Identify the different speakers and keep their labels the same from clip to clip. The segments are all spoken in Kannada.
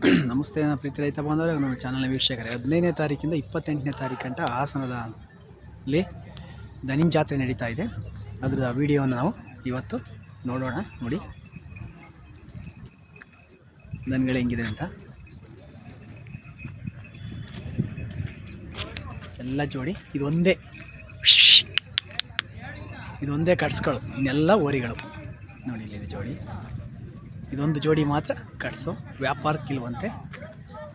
Speaker 1: ನಮಸ್ತೆ ಪ್ರೀತಿ ರೈತ ಬಾಂಧವರೇ, ನಮ್ಮ ಚಾನಲ್ನ ವೀಕ್ಷಕರೇ. 15ನೇ ತಾರೀಕಿಂದ 28ನೇ ತಾರೀಕಂಟ ಹಾಸನದಲ್ಲಿ ದನಿನ್ ಜಾತ್ರೆ ನಡೀತಾ ಇದೆ. ಅದರ ವಿಡಿಯೋವನ್ನು ನಾವು ಇವತ್ತು ನೋಡೋಣ. ನೋಡಿ ದನಗಳು ಹೆಂಗಿದೆ ಅಂತ. ಎಲ್ಲ ಜೋಡಿ ಇದೊಂದೇ ಕಟ್ಸ್ಗಳು, ಇನ್ನೆಲ್ಲ ಓರಿಗಳು. ನೋಡಿ ಇಲ್ಲಿದೆ ಜೋಡಿ. ಇದೊಂದು ಜೋಡಿ ಮಾತ್ರ ಕಟ್ಸು, ವ್ಯಾಪಾರಕ್ಕೆ ಇಲ್ವಂತೆ.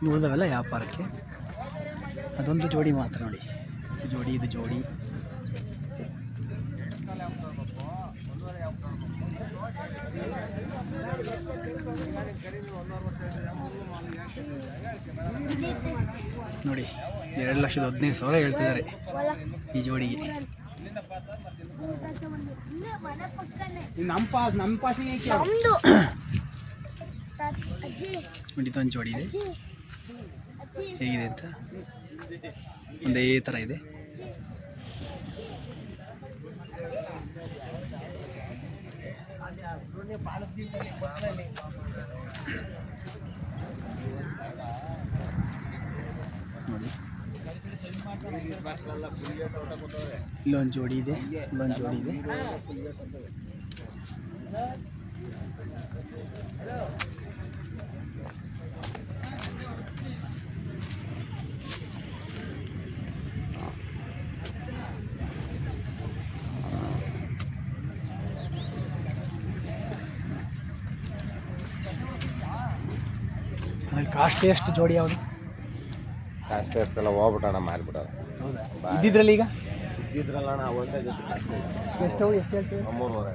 Speaker 1: ಉಳಿದವೆಲ್ಲ ವ್ಯಾಪಾರಕ್ಕೆ. ಅದೊಂದು ಜೋಡಿ ಮಾತ್ರ ನೋಡಿ. ಇದು ಜೋಡಿ ನೋಡಿ. 2,15,000 ಹೇಳ್ತಿದ್ದಾರೆ ಈ ಜೋಡಿಗೆ. ಇದೊಂದು ಜೋಡಿ ಇದೆ, ಹೇಗಿದೆ ಅಂತ ಒಂದೇ ಥರ ಇದೆ. ನೋಡಿ ಇಲ್ಲೊಂದು ಜೋಡಿ ಇದೆ, ಇಲ್ಲೊಂದು ಜೋಡಿ ಇದೆ. ಆಮೇಲೆ ಕಾಸ್ಟ್ಲಿ ಎಷ್ಟು ಜೋಡಿ ಯಾವುದು?
Speaker 2: ಕಾಸ್ಟ್ ಎಷ್ಟೆಲ್ಲ ಹೋಗ್ಬಿಟ್ಟಣ ಮಾರಿಬಿಟ್ಟಾರ.
Speaker 1: ಹೌದಾ? ಇದ್ದಿದ್ರಲ್ಲಿ ಈಗ
Speaker 2: ಇದ್ದಿದ್ರಲ್ಲ ನಾವು ಒಂದೇ ಜೊತೆ
Speaker 1: ಎಷ್ಟು ಹೇಳ್ತೀವಿ?
Speaker 2: 300.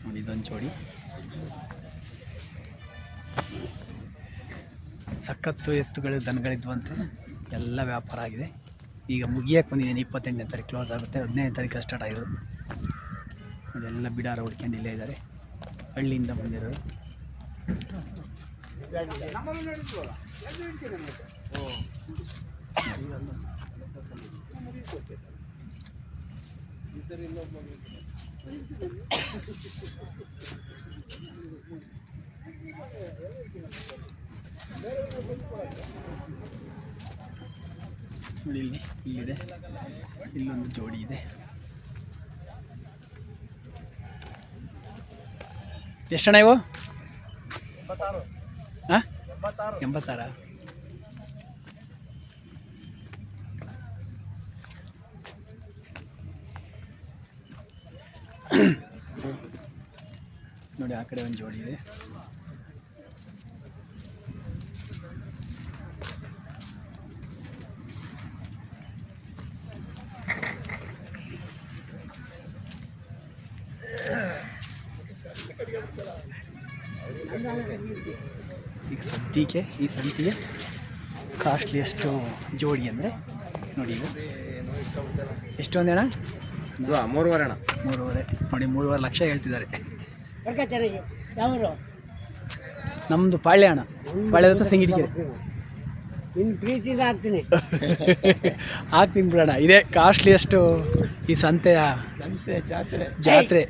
Speaker 1: ನೋಡಿ ಇದೊಂದು ಜೋಡಿ ಸಖತ್ತು ಎತ್ತುಗಳು ದನಗಳಿದ್ವಂತೆ. ಎಲ್ಲ ವ್ಯಾಪಾರ ಆಗಿದೆ. ಈಗ ಮುಗಿಯಕ್ಕೆ ಬಂದಿದ್ದೀನಿ. 28ನೇ ತಾರೀಕು ಕ್ಲೋಸ್ ಆಗುತ್ತೆ. 15ನೇ ತಾರೀಕು ಸ್ಟಾರ್ಟ್ ಆಗಿರೋದು. ಅದೆಲ್ಲ ಬಿಡಾರ ಹುಡ್ಕೊಂಡು ಇಲ್ಲೇ ಇದ್ದಾರೆ, ಹಳ್ಳಿಯಿಂದ ಬಂದಿರೋರು. ನೋಡಿ ಇಲ್ಲಿದೆ, ಇಲ್ಲೊಂದು ಜೋಡಿ ಇದೆ. ಎಷ್ಟಣ್ಣ ಇವು? 86. ನೋಡಿ ಆ ಕಡೆ ಒಂದು ಜೋಡಿ ಇದೆ. ಈಗ ಸದ್ಯಕ್ಕೆ ಈ ಸಂತಿಗೆ ಕಾಸ್ಟ್ಲಿಯಷ್ಟು ಜೋಡಿ ಅಂದರೆ ನೋಡಿ ಇದು ಎಷ್ಟು ಅಂದೇಣ?
Speaker 2: 3.5 ಅಣ್ಣ.
Speaker 1: 3.5 ನೋಡಿ. 3.5 ಲಕ್ಷ ಹೇಳ್ತಿದ್ದಾರೆ. ನಮ್ಮದು ಪಾಳ್ಯ ಅಣ್ಣ, ಪಾಳ್ಯದ ಸಿಂಗಿಡಿಗೆರೆ.
Speaker 3: ಪ್ರೀತಿಯಿಂದ ಹಾಕ್ತೀನಿ
Speaker 1: ಹಾಕ್ತೀನಿ ಬಿಡೋಣ. ಇದೇ ಕಾಸ್ಟ್ಲಿಯಷ್ಟು ಈ ಸಂತೆಯ ಜಾತ್ರೆ.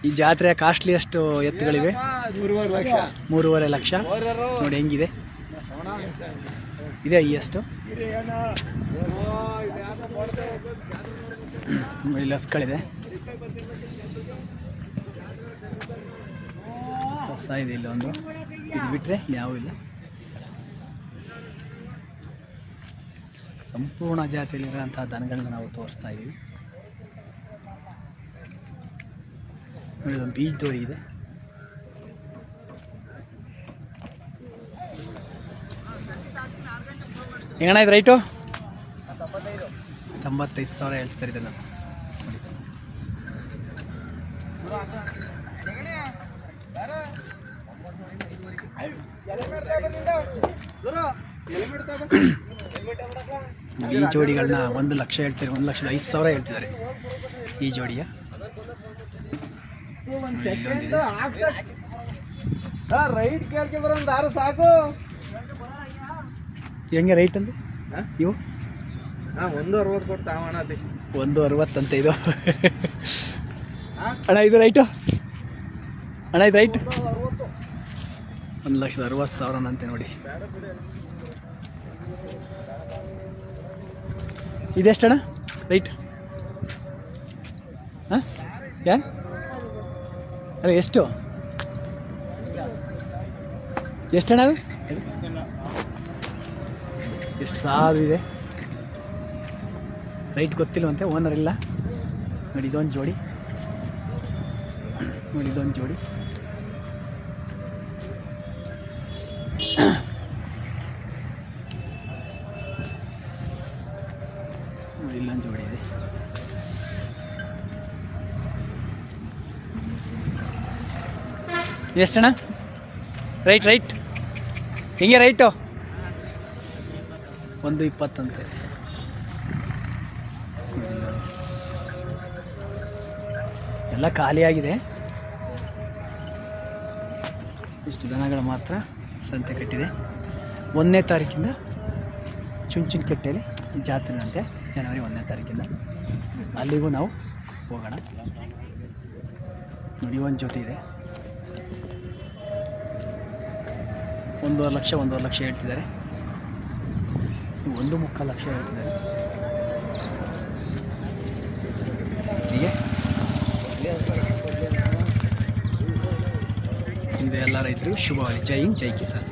Speaker 1: ಈ ಜಾತ್ರೆಯ ಕಾಸ್ಟ್ಲಿಯಷ್ಟು ಎತ್ತುಗಳಿವೆ. 3.5 ಲಕ್ಷ ನೋಡಿ ಹೆಂಗಿದೆ. ಇದೆ ಹೈಯೆಸ್ಟು. ಇಲ್ಲಿ ಹಸ್ಗಳಿದೆ, ಹೊಸ ಇದೆ ಇಲ್ಲೊಂದು. ಇದು ಬಿಟ್ಟರೆ ಯಾವೂ ಇಲ್ಲ. ಸಂಪೂರ್ಣ ಜಾತಿಯಲ್ಲಿರೋಂಥ ದನಗಳನ್ನ ನಾವು ತೋರಿಸ್ತಾ ಇದ್ದೀವಿ. ನೋಡಿ ಇದೊಂದು ಬೀಜ ದೋರಿ ಇದೆ. ಹೆಂಗಣ್ಣ ಇದು ರೈಟು? 95,000 ಹೇಳ್ತಾರೆ ಇದನ್ನು. ಈ ಜೋಡಿಗಳನ್ನ 1 ಲಕ್ಷ ಹೇಳ್ತಾರೆ, 1,05,000 ಹೇಳ್ತಿದ್ದಾರೆ ಈ ಜೋಡಿಯ.
Speaker 3: ರೈಟ್ ಕೇಳ್ಕೊಂಡ್ರೆ ಒಂದು 6 ಸಾಕು.
Speaker 1: ಹೆಂಗೆ ರೈಟ್ ಅಂದ್ರೆ ಇವು?
Speaker 3: 160 ಕೊಡ್ತಾ ಅಣ್ಣ.
Speaker 1: 160 ಅಂತ ಇದು ಅಣ್ಣ. ಇದು ರೈಟು ಅಣ್ಣ ಇದು ರೈಟ್ 1,60,000 ಅಂತೆ ನೋಡಿ. ಇದೆಷ್ಟಣ್ಣ ರೈಟ್? ಹಾಂ ಯಾರು ಅಲ್ಲ ಎಷ್ಟು ಎಷ್ಟಣ್ಣ ಅದು? ಎಷ್ಟು ಸಾಧಿದೆ ರೈಟ್ ಗೊತ್ತಿಲ್ವಂತೆ, ಓನರ್ ಇಲ್ಲ ನೋಡಿ. ಇದೊಂದು ಜೋಡಿ ನೋಡಿ, ಇದೊಂದು ಜೋಡಿ ನೋಡಿ, ಇಲ್ಲೊಂದು ಜೋಡಿ ಇದೆ. ಎಷ್ಟಣ್ಣ ರೈಟ್? ಹಿಂಗೆ ರೈಟು 1,20 ಅಂತೆ. ಎಲ್ಲ ಖಾಲಿಯಾಗಿದೆ. ಇಷ್ಟು ದನಗಳು ಮಾತ್ರ ಸಂತೆ ಕಟ್ಟಿದೆ. 1ನೇ ತಾರೀಕಿಂದ ಚುಂಚನಕಟ್ಟೆಯಲ್ಲಿ ಜಾತ್ರೆ ಅಂತೆ, ಜನವರಿ 1ನೇ ತಾರೀಕಿಂದ. ಅಲ್ಲಿಗೂ ನಾವು ಹೋಗೋಣ ನೋಡಿ. ಒಂದು ಜೊತೆ ಇದೆ, 1,50,000 1,50,000 ಹೇಳ್ತಿದ್ದಾರೆ. 1,45,000 ಹೇಳ್ತಿದ್ದಾರೆ. ಹೀಗೆ ಹಿಂದೆ ಎಲ್ಲ ರೈತರಿಗೂ ಶುಭವಾಗಲಿ. ಜೈ ಹಿಂದ್, ಜೈ ಕಿಸಾನ್.